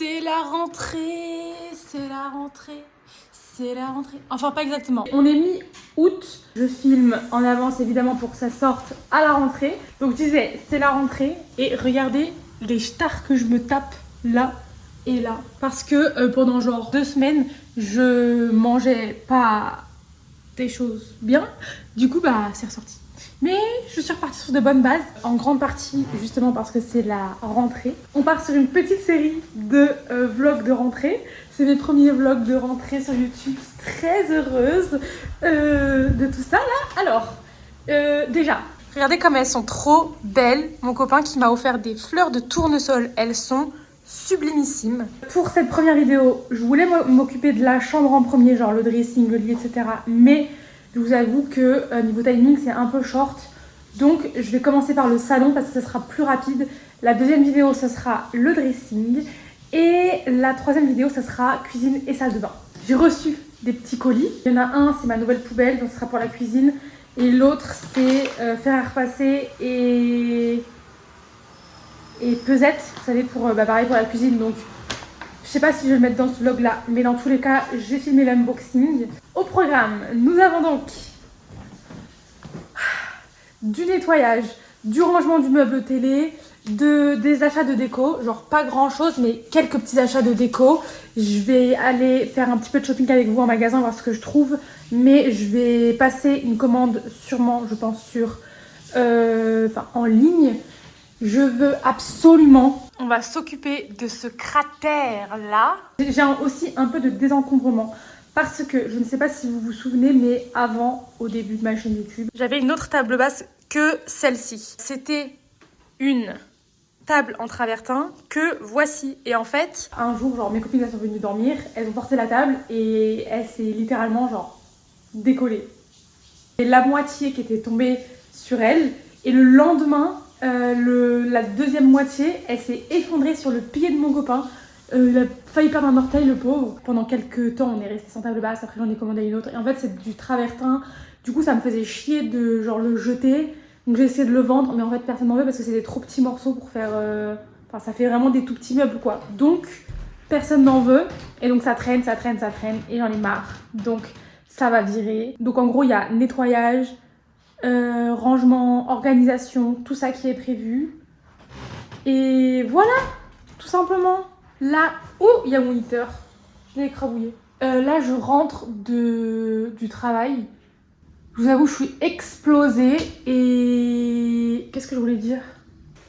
C'est la rentrée, c'est la rentrée, c'est la rentrée. Enfin, pas exactement. On est mi-août. Je filme en avance évidemment pour que ça sorte à la rentrée. Donc je disais, c'est la rentrée. Et regardez les stars que je me tape là et là. Parce que pendant genre 2 semaines, je mangeais pas des choses bien. Du coup, bah, c'est ressorti. Mais je suis repartie sur de bonnes bases, en grande partie justement parce que c'est la rentrée. On part sur une petite série de vlogs de rentrée. C'est mes premiers vlogs de rentrée sur YouTube. Je suis très heureuse de tout ça là. Alors, déjà, regardez comme elles sont trop belles. Mon copain qui m'a offert des fleurs de tournesol, elles sont sublimissimes. Pour cette première vidéo, je voulais m'occuper de la chambre en premier, genre le dressing, le lit, etc. Mais je vous avoue que niveau timing, c'est un peu short. Donc, je vais commencer par le salon parce que ce sera plus rapide. La deuxième vidéo, ce sera le dressing. Et la troisième vidéo, ce sera cuisine et salle de bain. J'ai reçu des petits colis. Il y en a un, c'est ma nouvelle poubelle, donc ce sera pour la cuisine. Et l'autre, c'est fer à repasser et pesette. Vous savez, pour, pareil pour la cuisine. Donc, je sais pas si je vais le mettre dans ce vlog là, mais dans tous les cas, je vais filmer l'unboxing. Au programme, nous avons donc du nettoyage, du rangement du meuble télé, des achats de déco, genre pas grand chose, mais quelques petits achats de déco. Je vais aller faire un petit peu de shopping avec vous en magasin, voir ce que je trouve, mais je vais passer une commande sûrement, je pense, en ligne. Je veux absolument... On va s'occuper de ce cratère-là. J'ai aussi un peu de désencombrement. Parce que, je ne sais pas si vous vous souvenez, mais avant, au début de ma chaîne YouTube, j'avais une autre table basse que celle-ci. C'était une table en travertin que voici. Et en fait, un jour, genre, mes copines elles sont venues dormir, elles ont porté la table et elle s'est littéralement, genre, décollée. Et la moitié qui était tombée sur elle. Et le lendemain... la deuxième moitié, elle s'est effondrée sur le pied de mon copain. Il a failli perdre un orteil, le pauvre. Pendant quelques temps, on est resté sans table basse. Après, j'en ai commandé une autre. Et en fait, c'est du travertin. Du coup, ça me faisait chier de genre le jeter. Donc, j'ai essayé de le vendre. Mais en fait, personne n'en veut parce que c'est des trop petits morceaux pour faire... Enfin, ça fait vraiment des tout petits meubles, quoi. Donc, personne n'en veut. Et donc, ça traîne, ça traîne, ça traîne. Et j'en ai marre. Donc, ça va virer. Donc, en gros, il y a nettoyage... rangement, organisation, tout ça qui est prévu. Et voilà, tout simplement. Là, oh, il y a mon heater. Je l'ai écrabouillé. Là, je rentre du travail. Je vous avoue, je suis explosée. Et qu'est-ce que je voulais dire?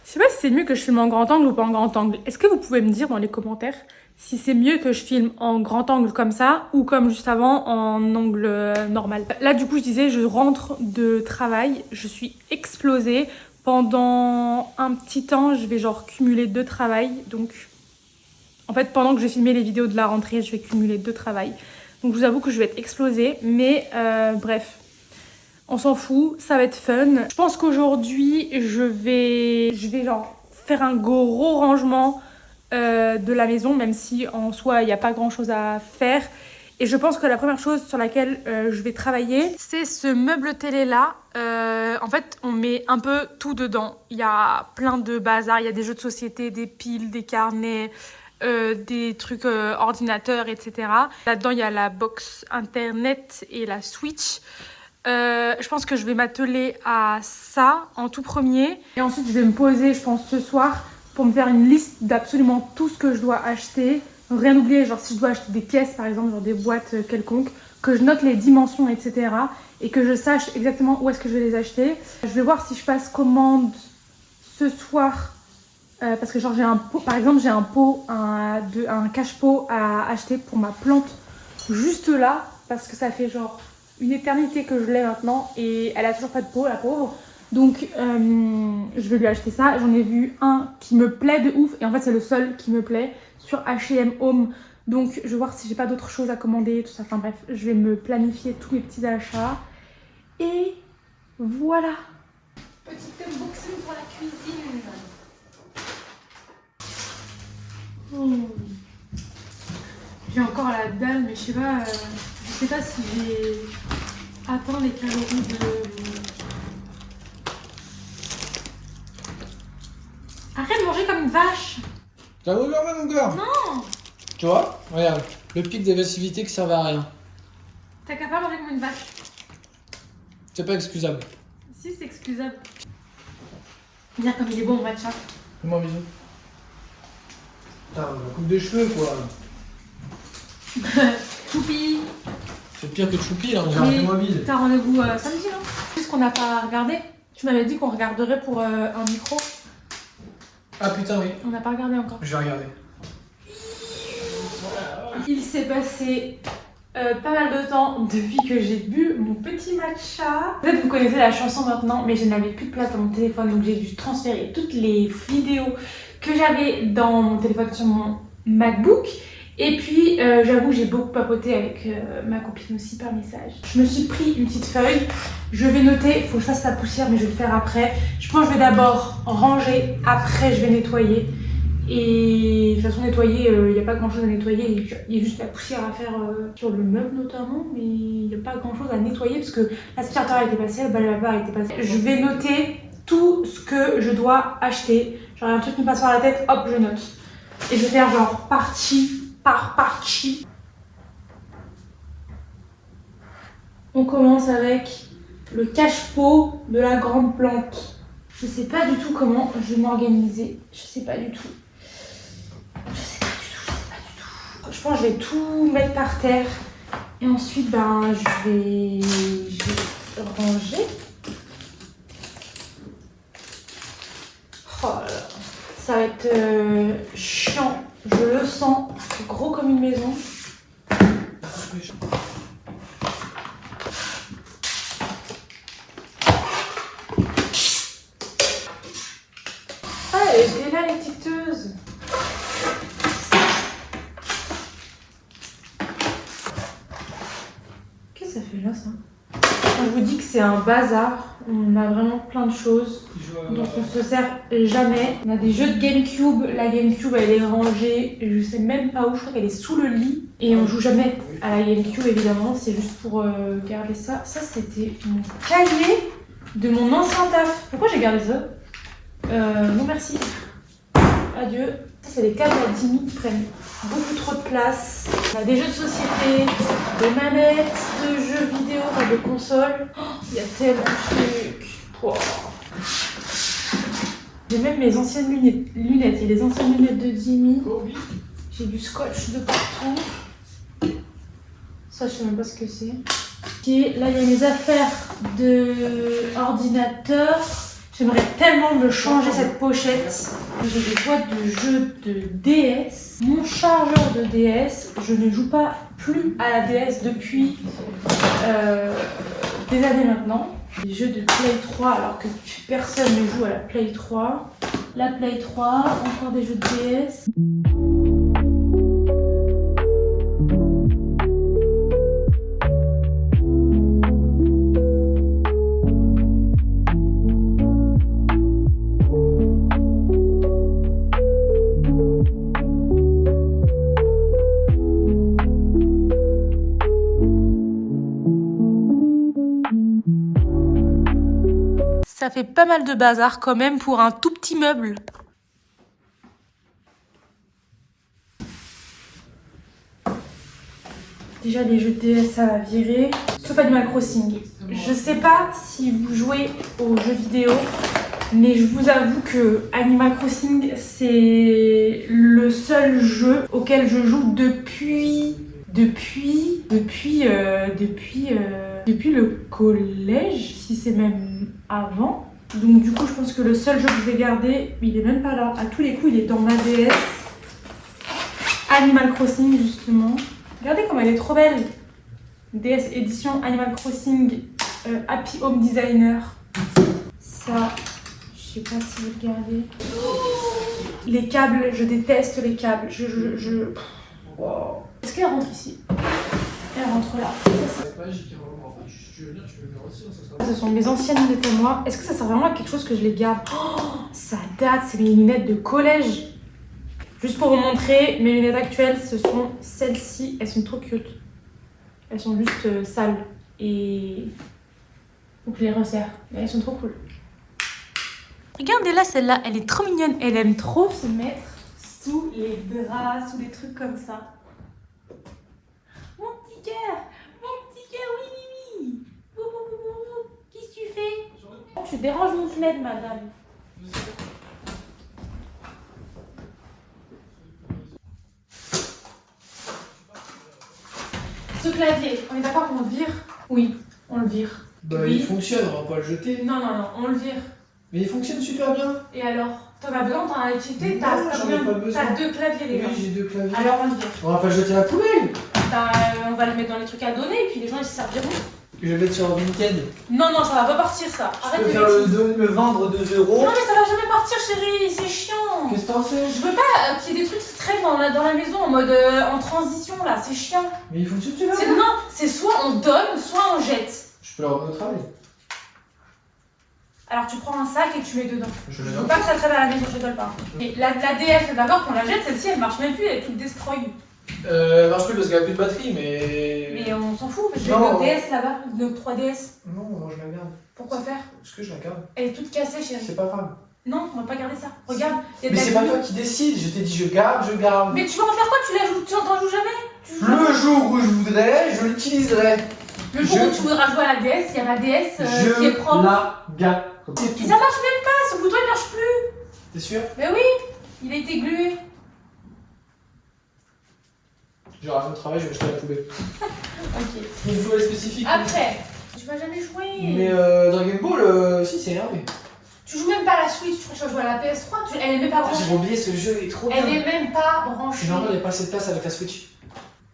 Je sais pas si c'est mieux que je filme en grand angle ou pas en grand angle. Est-ce que vous pouvez me dire dans les commentaires si c'est mieux que je filme en grand angle comme ça ou comme juste avant en angle normal. Là du coup je disais, je rentre de travail, je suis explosée. Pendant un petit temps, je vais genre cumuler 2 travails. Donc en fait pendant que je filmais les vidéos de la rentrée, je vais cumuler 2 travails. Donc je vous avoue que je vais être explosée. Mais bref, on s'en fout, ça va être fun. Je pense qu'aujourd'hui je vais genre faire un gros rangement de la maison, même si en soi il n'y a pas grand chose à faire. Et je pense que la première chose sur laquelle je vais travailler, c'est ce meuble télé là. En fait on met un peu tout dedans. Il y a plein de bazar, il y a des jeux de société, des piles, des carnets, des trucs ordinateurs, etc. Là-dedans il y a la box internet et la Switch. Je pense que je vais m'atteler à ça en tout premier. Et ensuite je vais me poser, je pense, ce soir pour me faire une liste d'absolument tout ce que je dois acheter. Rien oublier, genre si je dois acheter des pièces par exemple, genre des boîtes quelconques, que je note les dimensions, etc. Et que je sache exactement où est-ce que je vais les acheter. Je vais voir si je passe commande ce soir. Parce que genre j'ai un pot, par exemple j'ai un pot, un cache-pot à acheter pour ma plante juste là. Parce que ça fait genre une éternité que je l'ai maintenant et elle a toujours pas de pot, la pauvre. Donc je vais lui acheter ça. J'en ai vu un qui me plaît de ouf et en fait c'est le seul qui me plaît sur H&M Home. Donc je vais voir si j'ai pas d'autres choses à commander, tout ça. Enfin bref, je vais me planifier tous mes petits achats. Et voilà. Petit unboxing pour la cuisine. J'ai encore la dalle, mais je sais pas si j'ai atteint les calories de... Arrête de manger comme une vache. T'as ouvert mon cœur? Non. Tu vois? Regarde, le pic d'agressivité qui servait à rien. T'as qu'à pas manger comme une vache. C'est pas excusable. Si, c'est excusable. Regarde comme il est bon mon matcha. Fais-moi un bisou. Putain, la coupe de cheveux quoi. Choupi. C'est pire que Choupi là, on dirait un mobile. T'as rendez-vous samedi, non? Juste qu'on n'a pas regardé. Tu m'avais dit qu'on regarderait pour un micro. Ah putain, oui. On n'a pas regardé encore. Je vais regarder. Il s'est passé pas mal de temps depuis que j'ai bu mon petit matcha. Peut-être que vous connaissez la chanson maintenant, mais je n'avais plus de place dans mon téléphone, donc j'ai dû transférer toutes les vidéos que j'avais dans mon téléphone sur mon MacBook. Et puis j'avoue, j'ai beaucoup papoté avec ma copine aussi par message. Je me suis pris une petite feuille, je vais noter, il faut que je fasse la poussière mais je vais le faire après. Je pense que je vais d'abord ranger, après je vais nettoyer. Et de toute façon nettoyer, il n'y a pas grand chose à nettoyer, il y a juste la poussière à faire sur le meuble notamment, mais il n'y a pas grand chose à nettoyer parce que l'aspirateur a été passé, le balai à vapeur a été passé. Je vais noter tout ce que je dois acheter, genre un truc qui me passe par la tête, hop je note. Et je vais faire genre partie par partie. On commence avec le cache-pot de la grande plante. Je sais pas du tout comment je vais m'organiser, je sais pas du tout. Je pense que je vais tout mettre par terre et ensuite ben je vais ranger. Oh là là. Ça va être chiant, je le sens, gros comme une maison. Ah, elle était là l'étiqueteuse. Qu'est-ce que ça fait là ça? Quand je vous dis que c'est un bazar, on a vraiment plein de choses dont on se sert jamais. On a des jeux de GameCube, la GameCube elle est rangée, je sais même pas où, je crois qu'elle est sous le lit. Et on joue jamais à la GameCube évidemment, c'est juste pour garder ça. Ça c'était mon cahier de mon ancien taf. Pourquoi j'ai gardé ça? Non merci. Adieu. Ça c'est les câbles à 10 000 qui prennent beaucoup trop de place. On a des jeux de société, des manettes, de jeux vidéo, de consoles. Il y a tellement de trucs. Wow. J'ai même mes anciennes lunettes. Il y a les anciennes lunettes de Jimmy. J'ai du scotch de partout. Ça, je sais même pas ce que c'est. Okay, là, il y a mes affaires de ordinateur. J'aimerais tellement me changer cette pochette. J'ai des boîtes de jeux de DS. Mon chargeur de DS, je ne joue pas plus à la DS depuis des années maintenant. Des jeux de Play 3 alors que personne ne joue à la Play 3. La Play 3, encore des jeux de DS. Ça fait pas mal de bazar quand même pour un tout petit meuble. Déjà les jeux de DS ça va virer, sauf Animal Crossing. Je sais pas si vous jouez aux jeux vidéo, mais je vous avoue que Animal Crossing c'est le seul jeu auquel je joue depuis le collège, si c'est même avant. Donc du coup je pense que le seul jeu que je vais garder, il est même pas là. À tous les coups il est dans ma DS. Animal Crossing justement. Regardez comme elle est trop belle. DS édition Animal Crossing Happy Home Designer. Ça, je sais pas si vous regardez. Les câbles, je déteste les câbles. Wow. Est-ce qu'elle rentre ici? Elle rentre là. Ce sont mes anciennes lunettes à moi. Est-ce que ça sert vraiment à quelque chose que je les garde? Oh, ça date, c'est mes lunettes de collège. Juste pour vous montrer, mes lunettes actuelles, ce sont celles-ci. Elles sont trop cute. Elles sont juste sales. Et donc je les resserre. Mais elles sont trop cool. Regardez là, celle-là, elle est trop mignonne. Elle aime trop se mettre sous les draps, sous les trucs comme ça. Mon petit cœur, oui, oui, oui. Bou, bou, bou, bou, bou. Qu'est-ce que tu fais? Tu déranges mon fenêtre, madame. Ce clavier, on est d'accord qu'on le vire? Oui, on le vire. Bah oui. il fonctionne, on va pas le jeter. Non, on le vire. Mais il fonctionne super bien. Et alors? T'en as besoin, t'en as utilité? Non, j'en ai pas besoin. T'as 2 claviers, les gars. Oui, j'ai 2 claviers. Alors on le vire. On va pas le jeter à la poubelle. Bah, on va le mettre dans les trucs à donner et puis les gens ils se serviront. Je vais le mettre sur Vinted. Non, ça va pas partir ça. Je Arrête peux de faire bêtises. le vendre 2 €. Non mais ça va jamais partir chérie, c'est chiant. Qu'est-ce que t'en sais? Je veux pas qu'il y ait des trucs qui traînent dans la maison en mode en transition là, c'est chiant. Mais il fonctionne celui-là. Non, c'est soit on donne, soit on jette. Je peux le rendre au travail. Alors tu prends un sac et tu mets dedans. Je Je le veux pas que ça traîne à la maison, je rigole pas. Et la DS, t'es d'accord qu'on la jette, celle-ci elle marche même plus, elle est toute destroy. Elle marche plus parce qu'elle a plus de batterie, mais. Mais on s'en fout, j'ai Non. notre DS là-bas, notre 3DS. Non, moi je la garde. Pourquoi faire? Parce que je la garde. Elle est toute cassée chérie. C'est pas grave. Non, on va pas garder ça. Regarde, il y a de Mais la c'est pas glu. toi qui décide. Je t'ai dit je garde, je garde. Mais tu vas en faire quoi? Tu la joues, tu n'en joues jamais? Tu joues jamais. Le jour où je voudrais, je l'utiliserai. Le jour où tu voudras jouer à la DS, il y a ma DS Je qui est propre. la garde. C'est Et tout. ça marche même pas, ce bouton il marche plus. T'es sûr? Mais oui, il a été glué. J'aurai un autre travail, je vais jeter à la poubelle. Ok. Une poubelle spécifique. Après, tu vas jamais jouer. Mais Dragon Ball, si c'est énervé. Tu joues même pas à la Switch, tu vas jouer à la PS3, elle est même pas branchée. J'ai oublié ce jeu, il est trop bien. Elle est même pas C'est branchée. normal, il n'y a pas assez de place avec la Switch.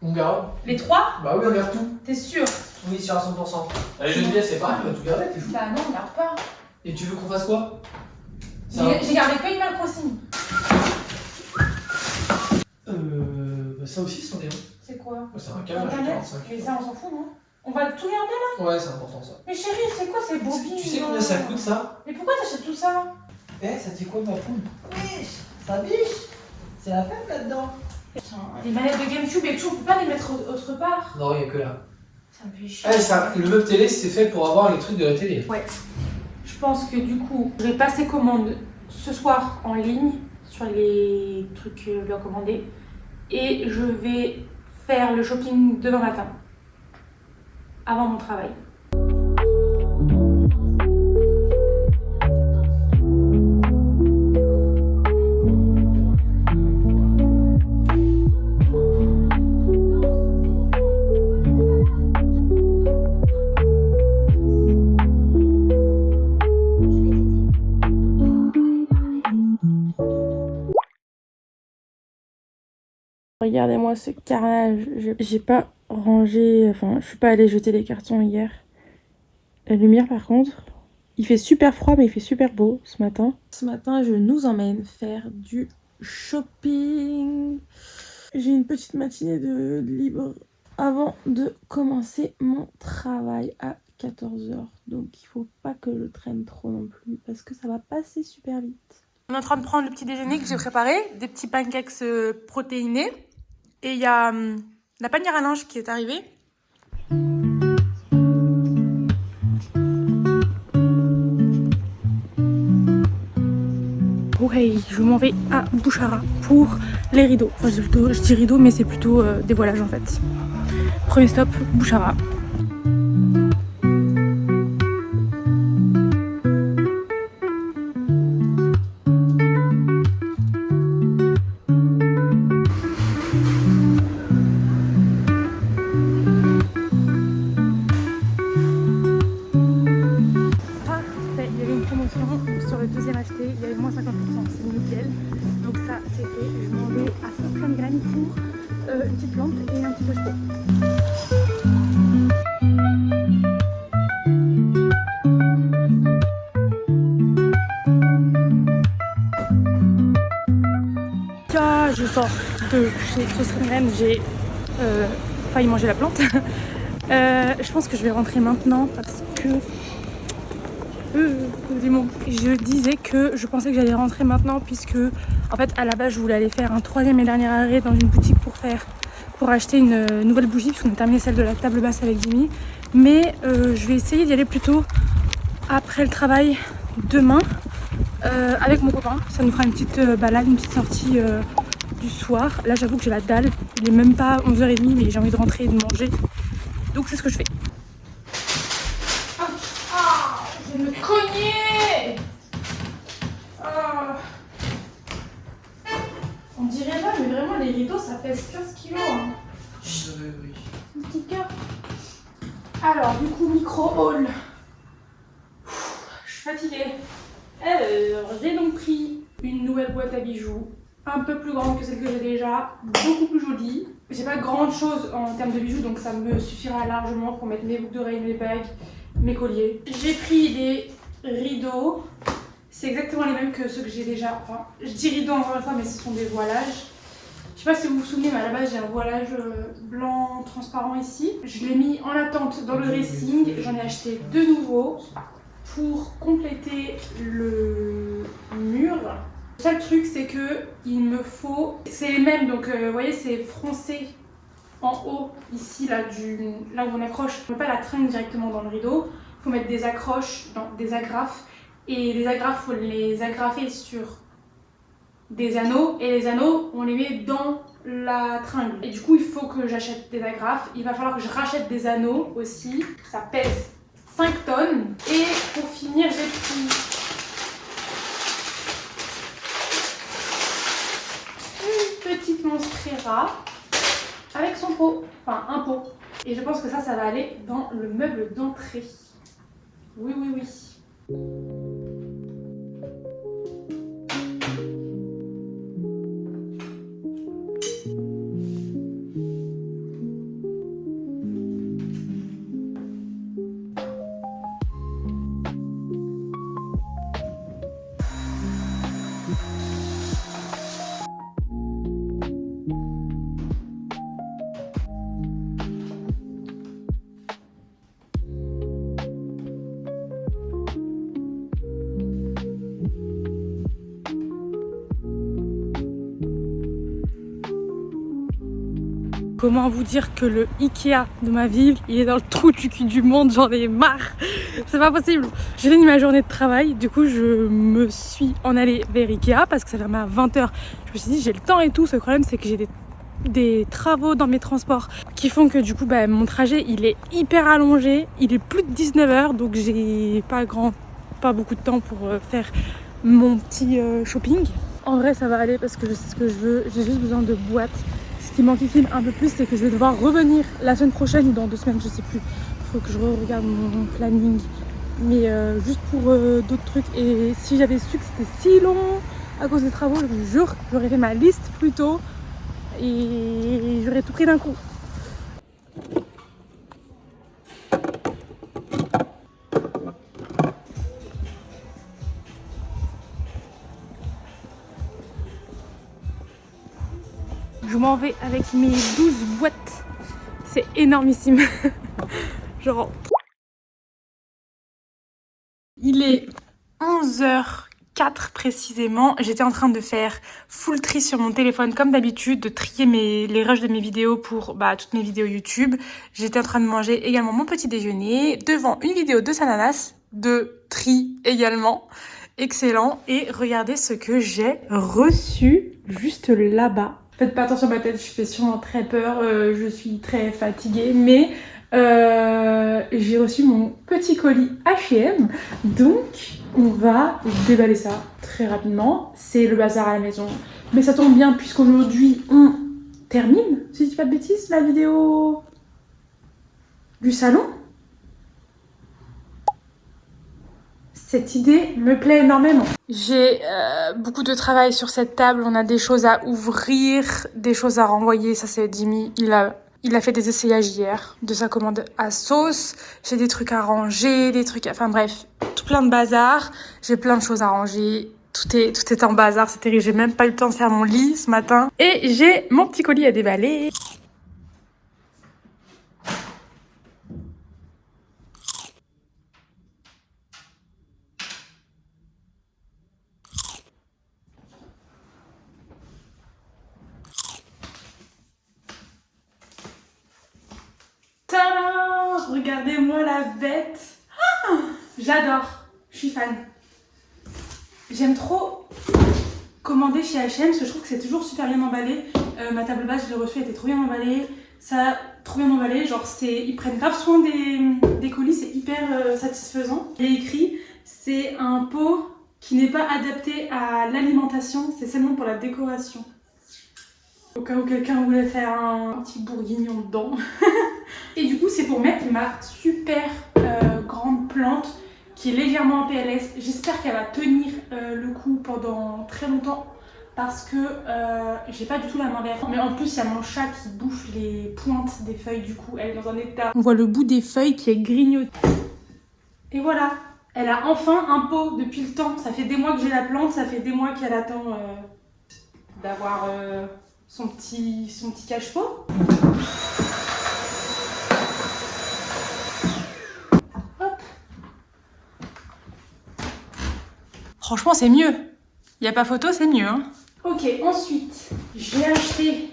On garde. Les 3? Bah oui, on garde tout. T'es sûr? Oui, sur à 100%. Les jeux de vie, c'est pareil, on va tout garder, t'es fou. Bah non, on garde pas. Et tu veux qu'on fasse quoi? J'ai gardé que Animal Crossing. Bah ça aussi, c'en est un. C'est quoi? Bah, c'est un câble Internet? H45. Mais ça on s'en fout non? On va tout garder là? Ouais, c'est important ça. Mais chérie, c'est quoi ces bobines? Tu sais combien ça coûte ça? Mais pourquoi t'achètes tout ça? Eh, ça dit quoi ma poule? Wesh, ça biche. C'est la fête là-dedans. Putain, les manettes de Gamecube et tout, on peut pas les mettre autre part? Non, il n'y a que là. Ça me fait chier. Eh, ça, le meuble télé, c'est fait pour avoir les trucs de la télé. Ouais. Je pense que du coup, je vais passer commande ce soir en ligne sur les trucs bien commandés. Et je vais faire le shopping demain matin. Avant mon travail. Regardez-moi ce carnage, j'ai pas rangé, enfin je suis pas allée jeter les cartons hier. La lumière par contre, il fait super froid mais il fait super beau ce matin. Ce matin je nous emmène faire du shopping. J'ai une petite matinée de libre avant de commencer mon travail à 14 h. Donc il faut pas que je traîne trop non plus parce que ça va passer super vite. On est en train de prendre le petit déjeuner que j'ai préparé, des petits pancakes protéinés. Et il y a la panière à linge qui est arrivée. Ouais, je m'en vais à Bouchara pour les rideaux. Enfin, je dis rideaux, mais c'est plutôt dévoilage en fait. Premier stop, Bouchara. Sur le deuxième acheté, il y avait moins 50%, c'est nickel. Donc ça c'est fait, je m'en vais à 150 grammes pour une petite plante et un petit pocheté. Là, je sors de chez 150 grammes, j'ai failli manger la plante. Je pense que je vais rentrer maintenant parce que je disais que je pensais que j'allais rentrer maintenant puisque en fait à la base je voulais aller faire un troisième et dernier arrêt dans une boutique pour acheter une nouvelle bougie parce qu'on a terminé celle de la table basse avec Jimmy, mais je vais essayer d'y aller plutôt après le travail demain avec mon copain. Ça nous fera une petite balade, une petite sortie du soir. Là j'avoue que j'ai la dalle, il est même pas 11h30 mais j'ai envie de rentrer et de manger. Donc c'est ce que je fais. Ah, je vais me cogner. On dirait pas, mais vraiment les rideaux ça pèse 15 kilos. Hein. Oui. Un petit cœur. Alors du coup micro-haul. Je suis fatiguée. Alors j'ai donc pris une nouvelle boîte à bijoux. Un peu plus grande que celle que j'ai déjà, beaucoup plus jolie. J'ai pas grande chose en termes de bijoux, donc ça me suffira largement pour mettre mes boucles d'oreilles, mes bagues, mes colliers. J'ai pris des rideaux, c'est exactement les mêmes que ceux que j'ai déjà. Enfin, je dis rideaux encore une fois, mais ce sont des voilages. Je sais pas si vous vous souvenez, mais à la base j'ai un voilage blanc transparent ici. Je l'ai mis en attente dans le dressing, j'en ai acheté deux nouveaux pour compléter le mur. Le seul truc c'est que il me faut, c'est les mêmes, donc vous voyez c'est froncé en haut ici là où on accroche. On ne peut pas la tringle directement dans le rideau, il faut mettre des accroches, des agrafes, et les agrafes faut les agrafer sur des anneaux, et les anneaux on les met dans la tringle. Et du coup il faut que j'achète des agrafes, il va falloir que je rachète des anneaux aussi, ça pèse 5 tonnes. Et pour finir j'ai pris une petite Monstera avec son pot, enfin un pot. Et je pense que ça va aller dans le meuble d'entrée. Oui, oui, oui. Comment vous dire que le Ikea de ma ville, il est dans le trou du cul du monde, j'en ai marre. C'est pas possible. J'ai fini ma journée de travail, du coup je me suis en allée vers Ikea parce que ça fermait à 20h. Je me suis dit j'ai le temps et tout, ce problème c'est que j'ai des travaux dans mes transports qui font que du coup mon trajet il est hyper allongé, il est plus de 19h donc j'ai pas beaucoup de temps pour faire mon petit shopping. En vrai ça va aller parce que je sais ce que je veux, j'ai juste besoin de boîtes. Ce qui m'enquiquine un peu plus, c'est que je vais devoir revenir la semaine prochaine ou dans 2 semaines, je sais plus. Il faut que je regarde mon planning. Mais juste pour d'autres trucs. Et si j'avais su que c'était si long à cause des travaux, je vous jure, j'aurais fait ma liste plus tôt et j'aurais tout pris d'un coup. Je m'en vais avec mes 12 boîtes. C'est énormissime. Genre... Il est 11h04 précisément. J'étais en train de faire full tri sur mon téléphone comme d'habitude, de trier les rushs de mes vidéos pour toutes mes vidéos YouTube. J'étais en train de manger également mon petit déjeuner devant une vidéo de Sananas, de tri également. Excellent. Et regardez ce que j'ai reçu juste là-bas. Faites pas attention à ma tête, je fais sûrement très peur, je suis très fatiguée, mais j'ai reçu mon petit colis H&M, donc on va déballer ça très rapidement. C'est le bazar à la maison, mais ça tombe bien puisqu'aujourd'hui on termine, si je dis pas de bêtises, la vidéo du salon. Cette idée me plaît énormément. J'ai beaucoup de travail sur cette table. On a des choses à ouvrir, des choses à renvoyer. Ça, c'est Jimmy. Il a fait des essayages hier de sa commande à sauce. J'ai des trucs à ranger, Enfin bref, tout plein de bazar. J'ai plein de choses à ranger. Tout est en bazar, c'est terrible. J'ai même pas eu le temps de faire mon lit ce matin. Et j'ai mon petit colis à déballer. Tadam! Regardez-moi la bête. J'adore, je suis fan. J'aime trop commandé chez H&M parce que je trouve que c'est toujours super bien emballé. Ma table basse, je l'ai reçue, elle était trop bien emballée. Ça, trop bien emballé. Genre, ils prennent grave soin des colis, c'est hyper satisfaisant. Il est écrit, c'est un pot qui n'est pas adapté à l'alimentation, c'est seulement pour la décoration. Au cas où quelqu'un voulait faire un petit bourguignon dedans. Et du coup, c'est pour mettre ma super grande plante qui est légèrement en PLS. J'espère qu'elle va tenir le coup pendant très longtemps parce que j'ai pas du tout la main verte. Mais en plus, il y a mon chat qui bouffe les pointes des feuilles, du coup, elle est dans un état. On voit le bout des feuilles qui est grignoté. Et voilà, elle a enfin un pot depuis le temps. Ça fait des mois que j'ai la plante, ça fait des mois qu'elle attend d'avoir son petit cache-pot. Franchement, c'est mieux. Il n'y a pas photo, c'est mieux. Hein. Ok, ensuite, j'ai acheté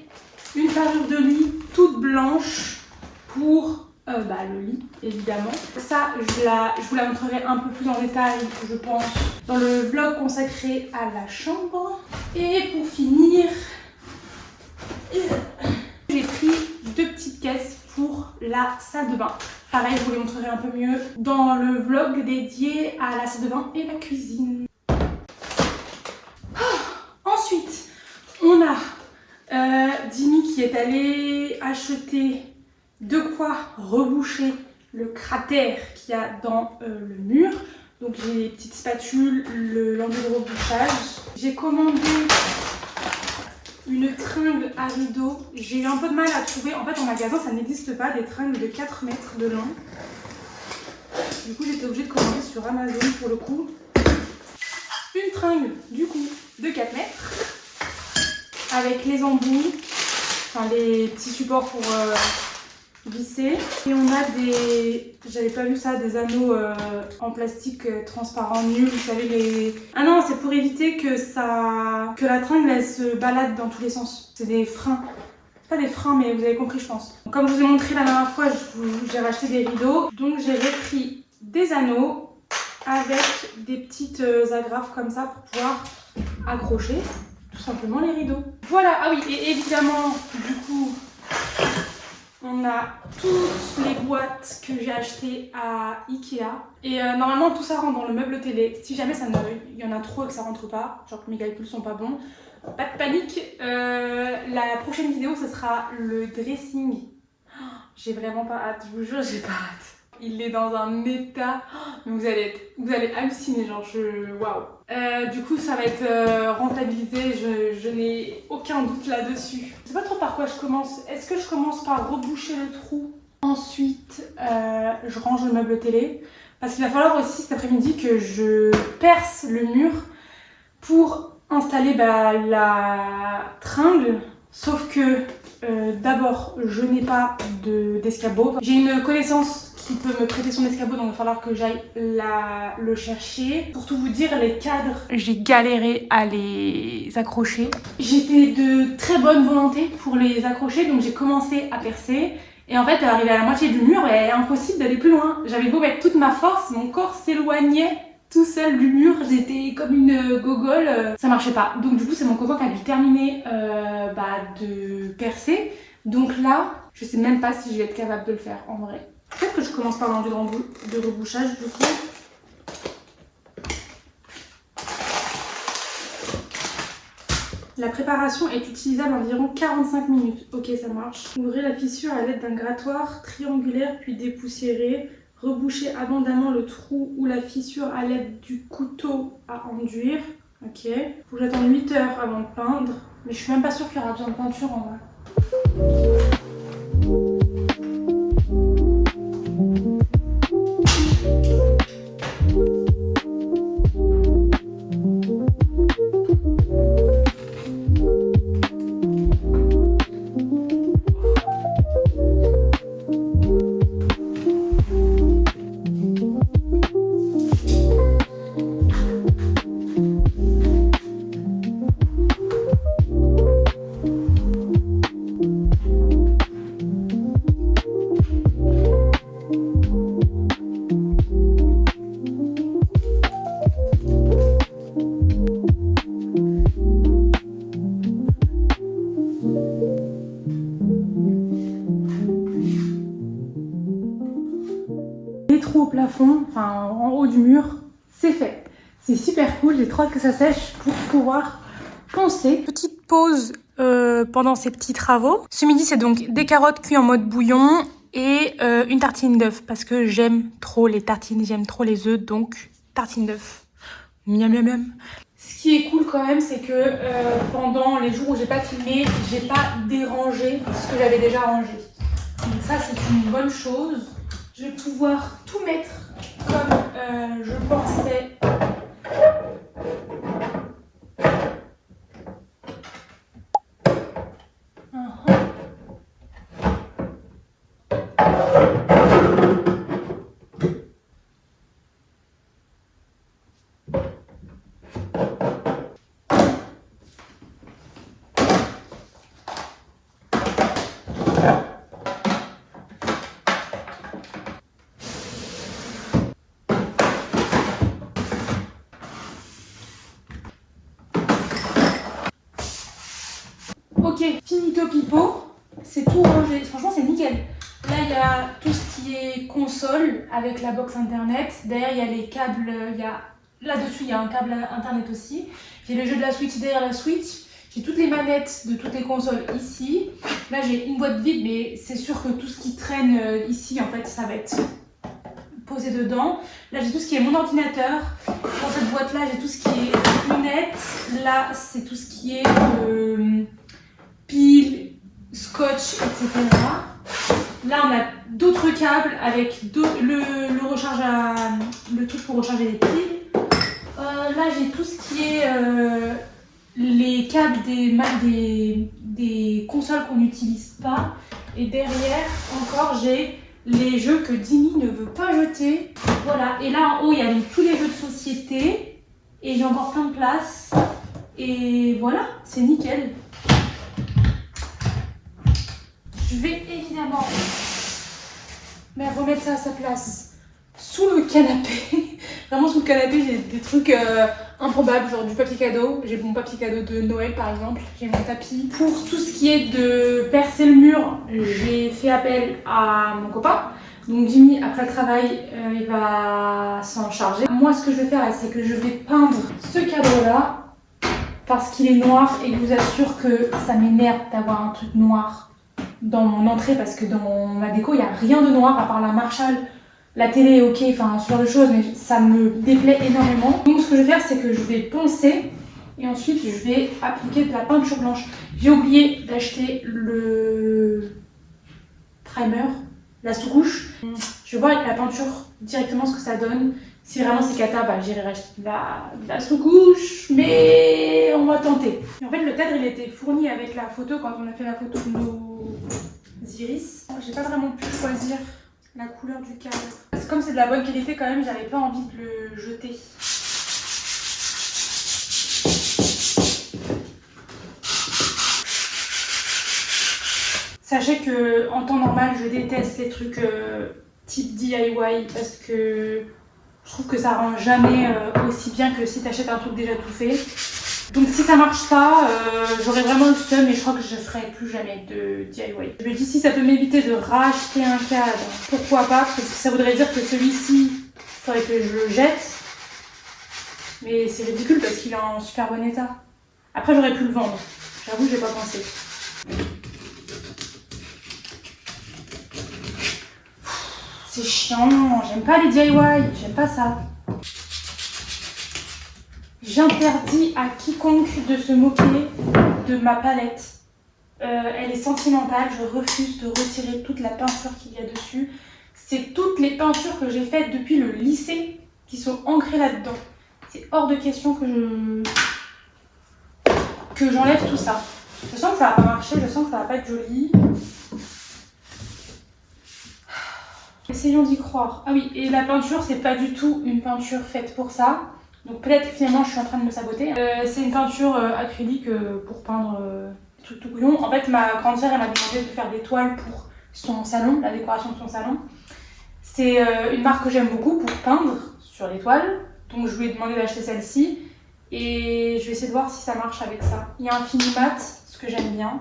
une parure de lit toute blanche pour le lit, évidemment. Ça, je vous la montrerai un peu plus en détail, je pense, dans le vlog consacré à la chambre. Et pour finir, j'ai pris 2 petites caisses pour la salle de bain. Pareil, je vous les montrerai un peu mieux dans le vlog dédié à la salle de bain et la cuisine. Ensuite, on a Dimi qui est allé acheter de quoi reboucher le cratère qu'il y a dans le mur. Donc j'ai les petites spatules, l'enduit de rebouchage. J'ai commandé une tringle à rideau. J'ai eu un peu de mal à trouver. En fait, en magasin, ça n'existe pas des tringles de 4 mètres de long. Du coup, j'étais obligée de commander sur Amazon pour le coup. Une tringle, du coup, de 4 mètres. Avec les embouts, enfin les petits supports pour visser. Et on a des, j'avais pas vu ça, des anneaux en plastique transparent nul. Vous savez les... Ah non, c'est pour éviter que la tringle elle se balade dans tous les sens. C'est des freins. Pas des freins, mais vous avez compris, je pense. Comme je vous ai montré la dernière fois, j'ai racheté des rideaux. Donc j'ai repris des anneaux avec des petites agrafes comme ça pour pouvoir accrocher tout simplement les rideaux. Voilà, ah oui, et évidemment, du coup, on a toutes les boîtes que j'ai achetées à Ikea. Et normalement, tout ça rentre dans le meuble télé. Si jamais il y en a trop et que ça rentre pas, genre que mes calculs sont pas bons, pas de panique. La prochaine vidéo, ce sera le dressing. J'ai vraiment pas hâte, je vous jure, j'ai pas hâte. Il est dans un état, mais vous allez halluciner, genre waouh. Du coup, ça va être rentabilisé, je n'ai aucun doute là-dessus. Je sais pas trop par quoi je commence. Est-ce que je commence par reboucher le trou? Ensuite, je range le meuble télé. Parce qu'il va falloir aussi cet après-midi que je perce le mur pour installer la tringle. Sauf que d'abord, je n'ai pas d'escabeau. J'ai une connaissance qui peut me prêter son escabeau, donc il va falloir que j'aille le chercher. Pour tout vous dire, les cadres, j'ai galéré à les accrocher. J'étais de très bonne volonté pour les accrocher, donc j'ai commencé à percer. Et en fait, arrivé à la moitié du mur, impossible d'aller plus loin. J'avais beau mettre toute ma force, mon corps s'éloignait tout seul du mur, j'étais comme une gogole, ça marchait pas. Donc du coup, c'est mon copain qui a dû terminer de percer. Donc là, je sais même pas si je vais être capable de le faire en vrai. Peut-être que je commence par l'enduit de rebouchage du coup. La préparation est utilisable environ 45 minutes. Ok, ça marche. Ouvrez la fissure à l'aide d'un grattoir triangulaire puis dépoussiérez. Rebouchez abondamment le trou ou la fissure à l'aide du couteau à enduire. Ok. Faut que j'attende 8 heures avant de peindre. Mais je suis même pas sûre qu'il y aura besoin de peinture en vrai. trou au plafond, enfin en haut du mur, c'est fait. C'est super cool, j'ai trop hâte que ça sèche pour pouvoir poncer. Petite pause pendant ces petits travaux. Ce midi, c'est donc des carottes cuites en mode bouillon et une tartine d'œuf parce que j'aime trop les tartines, j'aime trop les œufs, donc tartine d'œuf. Miam miam miam. Ce qui est cool quand même, c'est que pendant les jours où j'ai pas filmé, j'ai pas dérangé ce que j'avais déjà rangé. Donc ça, c'est une bonne chose. Je vais pouvoir tout mettre comme je pensais. Ok, finito pipo, c'est tout rangé, franchement c'est nickel. Là il y a tout ce qui est console avec la box internet, derrière il y a les câbles, là-dessus il y a un câble internet aussi. J'ai le jeu de la Switch derrière la Switch, j'ai toutes les manettes de toutes les consoles ici. Là j'ai une boîte vide mais c'est sûr que tout ce qui traîne ici en fait ça va être posé dedans. Là j'ai tout ce qui est mon ordinateur, dans cette boîte là j'ai tout ce qui est lunettes, là c'est tout ce qui est piles, scotch, etc. Là, on a d'autres câbles avec le truc pour recharger les piles. Là, j'ai tout ce qui est les câbles des consoles qu'on n'utilise pas. Et derrière, encore, j'ai les jeux que Dimi ne veut pas jeter. Voilà. Et là, en haut, il y a donc tous les jeux de société. Et j'ai encore plein de place. Et voilà, c'est nickel. Je vais évidemment remettre ça à sa place sous le canapé. Vraiment sous le canapé, j'ai des trucs improbables, genre du papier cadeau. J'ai mon papier cadeau de Noël par exemple. J'ai mon tapis. Pour tout ce qui est de percer le mur, j'ai fait appel à mon copain. Donc Jimmy, après le travail, il va s'en charger. Moi, ce que je vais faire, c'est que je vais peindre ce cadre-là parce qu'il est noir et je vous assure que ça m'énerve d'avoir un truc noir dans mon entrée parce que dans ma déco il n'y a rien de noir à part la Marshall, la télé, ok, enfin ce genre de choses, mais ça me déplaît énormément. Donc ce que je vais faire, c'est que je vais poncer et ensuite je vais appliquer de la peinture blanche. J'ai oublié d'acheter le primer, la sous-couche. Je vais voir avec la peinture directement ce que ça donne. Si vraiment c'est cata, j'irai racheter de la sous-couche, mais on va tenter. En fait, le cadre il était fourni avec la photo quand on a fait la photo de nos iris. J'ai pas vraiment pu choisir la couleur du cadre. Comme c'est de la bonne qualité quand même, j'avais pas envie de le jeter. Sachez que en temps normal, je déteste les trucs type DIY parce que je trouve que ça rend jamais aussi bien que si t'achètes un truc déjà tout fait. Donc si ça marche pas, j'aurai vraiment le seum et je crois que je ferai plus jamais de DIY. Je me dis si ça peut m'éviter de racheter un cadre, pourquoi pas, parce que ça voudrait dire que celui-ci, il faudrait que je le jette. Mais c'est ridicule parce qu'il est en super bon état. Après j'aurais pu le vendre, j'avoue j'ai pas pensé. C'est chiant, j'aime pas les DIY, j'aime pas ça. J'interdis à quiconque de se moquer de ma palette. Elle est sentimentale, je refuse de retirer toute la peinture qu'il y a dessus. C'est toutes les peintures que j'ai faites depuis le lycée qui sont ancrées là-dedans. C'est hors de question que j'enlève tout ça. Je sens que ça va pas marcher, je sens que ça va pas être joli. Essayons d'y croire. Ah oui, et la peinture, c'est pas du tout une peinture faite pour ça. Donc peut-être que finalement je suis en train de me saboter. C'est une peinture acrylique pour peindre des trucs tout bouillon. En fait, ma grande sœur elle m'a demandé de faire des toiles pour son salon, la décoration de son salon. C'est une marque que j'aime beaucoup pour peindre sur les toiles. Donc je lui ai demandé d'acheter celle-ci. Et je vais essayer de voir si ça marche avec ça. Il y a un fini mat, ce que j'aime bien.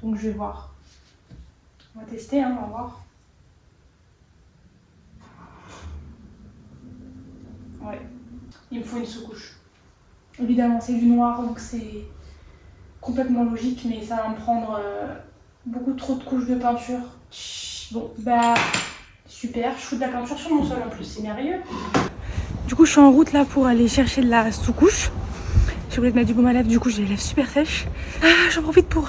Donc je vais voir. On va tester, hein, on va voir. Ouais. Il me faut une sous-couche. Évidemment, c'est du noir, donc c'est complètement logique, mais ça va me prendre beaucoup trop de couches de peinture. Bon, bah super, je fous de la peinture sur mon sol en plus, c'est merveilleux. Du coup, je suis en route là pour aller chercher de la sous-couche. J'ai oublié de mettre du baume à lèvres, du coup j'ai les lèvres super sèches. J'en profite pour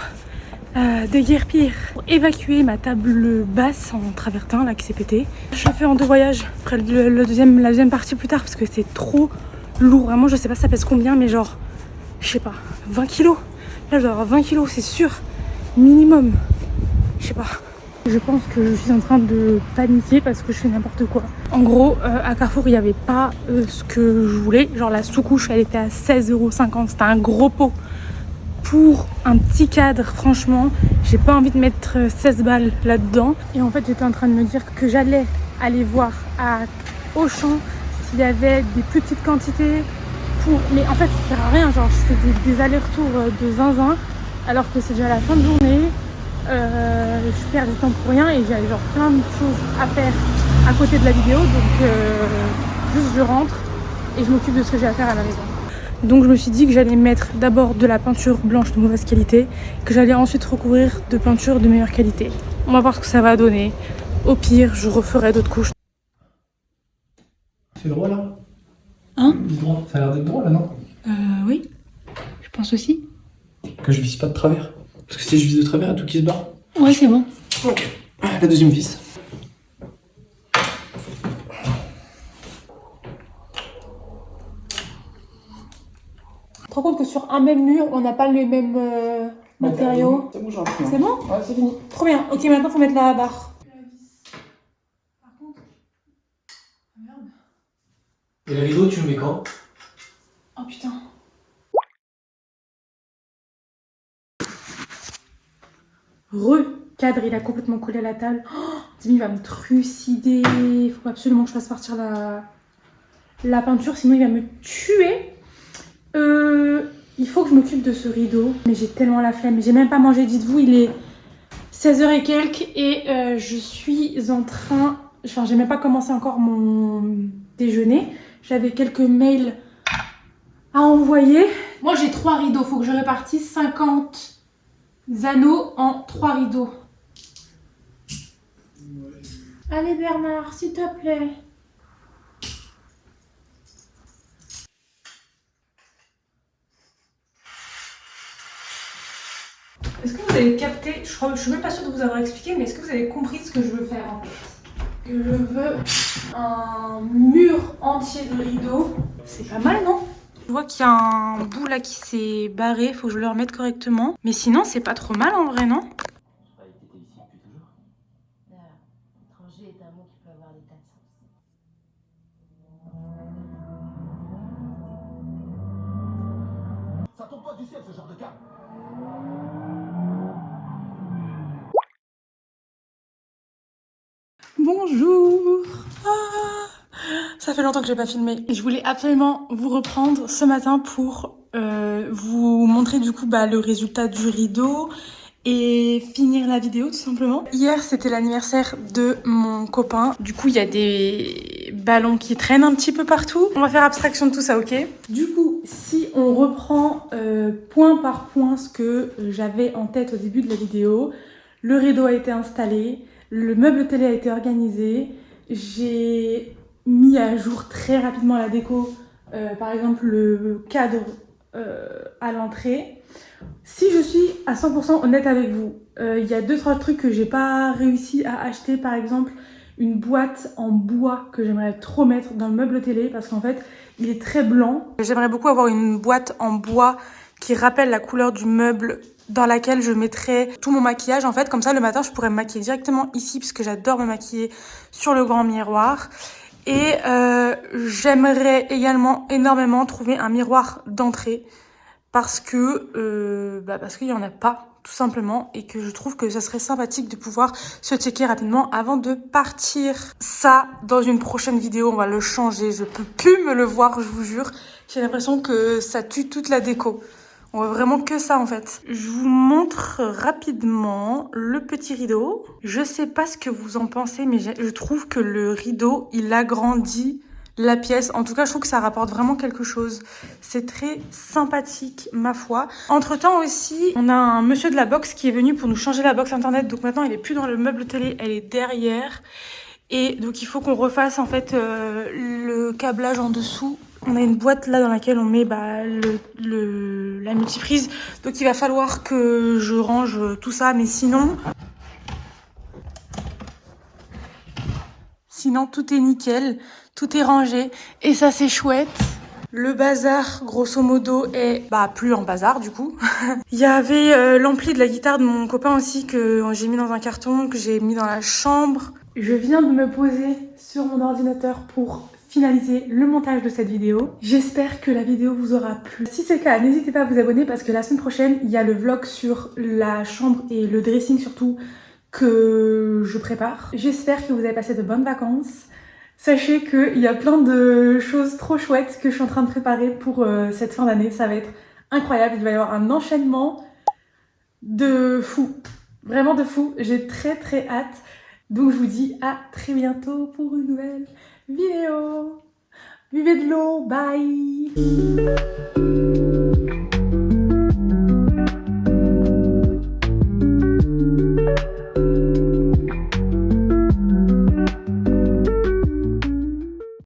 déguerpir, pour évacuer ma table basse en travertin là qui s'est pétée. Je le fais en 2 voyages, après la deuxième partie plus tard parce que c'est trop lourd. Vraiment, je sais pas ça pèse combien, mais genre, je sais pas, 20 kilos. Là, je dois avoir 20 kilos, c'est sûr, minimum. Je sais pas. Je pense que je suis en train de paniquer parce que je fais n'importe quoi. En gros, à Carrefour, il n'y avait pas ce que je voulais. Genre la sous-couche, elle était à 16,50 €. C'était un gros pot. Pour un petit cadre, franchement, j'ai pas envie de mettre 16 balles là-dedans. Et en fait, j'étais en train de me dire que j'allais aller voir à Auchan s'il y avait des plus petites quantités pour... Mais en fait, ça sert à rien. Genre, je fais des allers-retours de zinzin alors que c'est déjà la fin de journée. Je perds du temps pour rien et j'ai genre plein de choses à faire à côté de la vidéo, donc juste je rentre et je m'occupe de ce que j'ai à faire à la maison. Donc je me suis dit que j'allais mettre d'abord de la peinture blanche de mauvaise qualité, que j'allais ensuite recouvrir de peinture de meilleure qualité. On va voir ce que ça va donner. Au pire, je referai d'autres couches. C'est droit là? Hein? Droit. Ça a l'air d'être droit là, non? Oui. Je pense aussi. Que je visse pas de travers. Parce que si je vise de travers, il y a tout qui se barre. Ouais, c'est bon. Ok. La deuxième vis. Tu te rends compte que sur un même mur, on n'a pas les mêmes matériaux? C'est bon, j'en ai. C'est bon? Ouais, c'est fini. Trop bien. Ok, maintenant faut mettre la barre. Par contre... Merde. Et le rideau, tu le mets quand? Oh putain. Cadre, il a complètement collé à la table. Oh, Dimi va me trucider. Il faut absolument que je fasse partir la peinture, sinon il va me tuer. Il faut que je m'occupe de ce rideau. Mais j'ai tellement la flemme. J'ai même pas mangé, dites-vous, il est 16h et quelques. Et je suis en train... Enfin, j'ai même pas commencé encore mon déjeuner. J'avais quelques mails à envoyer. Moi, j'ai 3 rideaux. Faut que je répartisse 50 anneaux en 3 rideaux. Allez Bernard, s'il te plaît. Est-ce que vous avez capté, je suis même pas sûre de vous avoir expliqué, mais est-ce que vous avez compris ce que je veux faire en fait? Que je veux un mur entier de rideaux. C'est pas mal, non? Je vois qu'il y a un bout là qui s'est barré, faut que je le remette correctement. Mais sinon, c'est pas trop mal en vrai, non? Étranger est un mot qui peut avoir des tas de sens. Ça tombe pas du ciel ce genre de cas. Bonjour. Ça fait longtemps que j'ai pas filmé. Je voulais absolument vous reprendre ce matin pour vous montrer du coup le résultat du rideau et finir la vidéo tout simplement. Hier c'était l'anniversaire de mon copain. Du coup il y a des ballons qui traînent un petit peu partout. On va faire abstraction de tout ça, ok? Du coup si on reprend point par point ce que j'avais en tête au début de la vidéo, le rideau a été installé, le meuble télé a été organisé, j'ai mis à jour très rapidement la déco, par exemple le cadre à l'entrée. Si je suis à 100% honnête avec vous, il y a 2-3 trucs que j'ai pas réussi à acheter, par exemple une boîte en bois que j'aimerais trop mettre dans le meuble télé parce qu'en fait il est très blanc. J'aimerais beaucoup avoir une boîte en bois qui rappelle la couleur du meuble dans laquelle je mettrais tout mon maquillage en fait, comme ça le matin je pourrais me maquiller directement ici parce que j'adore me maquiller sur le grand miroir. Et j'aimerais également énormément trouver un miroir d'entrée parce que parce qu'il y en a pas tout simplement et que je trouve que ça serait sympathique de pouvoir se checker rapidement avant de partir. Ça, dans une prochaine vidéo, on va le changer. Je peux plus me le voir, je vous jure. J'ai l'impression que ça tue toute la déco. On voit vraiment que ça en fait. Je vous montre rapidement le petit rideau. Je sais pas ce que vous en pensez, mais je trouve que le rideau, il agrandit la pièce. En tout cas, je trouve que ça rapporte vraiment quelque chose. C'est très sympathique, ma foi. Entre-temps aussi, on a un monsieur de la box qui est venu pour nous changer la box internet. Donc maintenant, elle est plus dans le meuble télé, elle est derrière. Et donc il faut qu'on refasse en fait le câblage en dessous. On a une boîte là dans laquelle on met la multiprise. Donc il va falloir que je range tout ça. Mais sinon tout est nickel. Tout est rangé. Et ça c'est chouette. Le bazar, grosso modo, est plus en bazar du coup. Il y avait l'ampli de la guitare de mon copain aussi que j'ai mis dans un carton, que j'ai mis dans la chambre. Je viens de me poser sur mon ordinateur pour finaliser le montage de cette vidéo. J'espère que la vidéo vous aura plu. Si c'est le cas, n'hésitez pas à vous abonner parce que la semaine prochaine, il y a le vlog sur la chambre et le dressing surtout que je prépare. J'espère que vous avez passé de bonnes vacances. Sachez qu'il y a plein de choses trop chouettes que je suis en train de préparer pour cette fin d'année. Ça va être incroyable. Il va y avoir un enchaînement de fou. Vraiment de fou. J'ai très très hâte. Donc je vous dis à très bientôt pour une nouvelle vidéo. Buvez de l'eau. Bye.